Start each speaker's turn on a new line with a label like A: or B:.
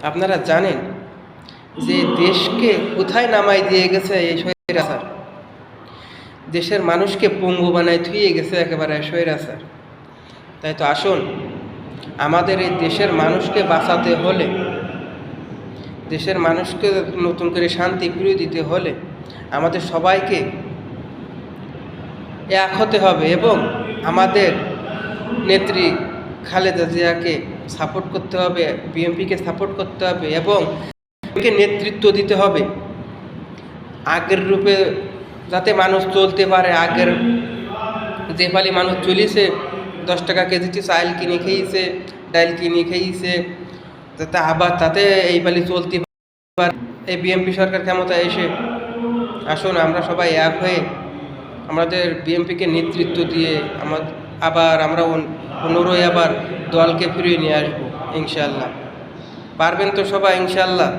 A: আপনারা জানেন যে দেশকে কোথায় নামাই দিয়ে গেছে এই স্বৈরাচার? দেশের মানুষকে পঙ্গু বানায় থুয়ে গেছে একেবারে স্বৈরাচার। তাই তো আসুন, আমাদের এই দেশের মানুষকে বাঁচাতে হলে, দেশের মানুষকে নতুন করে শান্তি ফিরিয়ে দিতে হলে আমাদের সবাইকে এক হতে হবে এবং আমাদের নেত্রী খালেদা জিয়াকে সাপোর্ট করতে হবে, বিএনপিকে সাপোর্ট করতে হবে এবং নেতৃত্ব দিতে হবে আগের রূপে, যাতে মানুষ চলতে পারে। আগের যে পালি মানুষ চলিছে, 10 টাকা কেজিতে চাল কিনে খেয়েছে, ডাল কিনে খেয়েছে, যাতে আবার তাতে এই পালি চলতে পারে। এই বিএনপি সরকার ক্ষমতায় এসে আসুন আমরা সবাই এক হয়ে আমাদের বিএনপিকে নেতৃত্ব দিয়ে আমরা পুনরায় আবার দলকে ফিরিয়ে নিয়ে আসবো ইনশাআল্লাহ। পারবেন তো সবাই ইনশাআল্লাহ?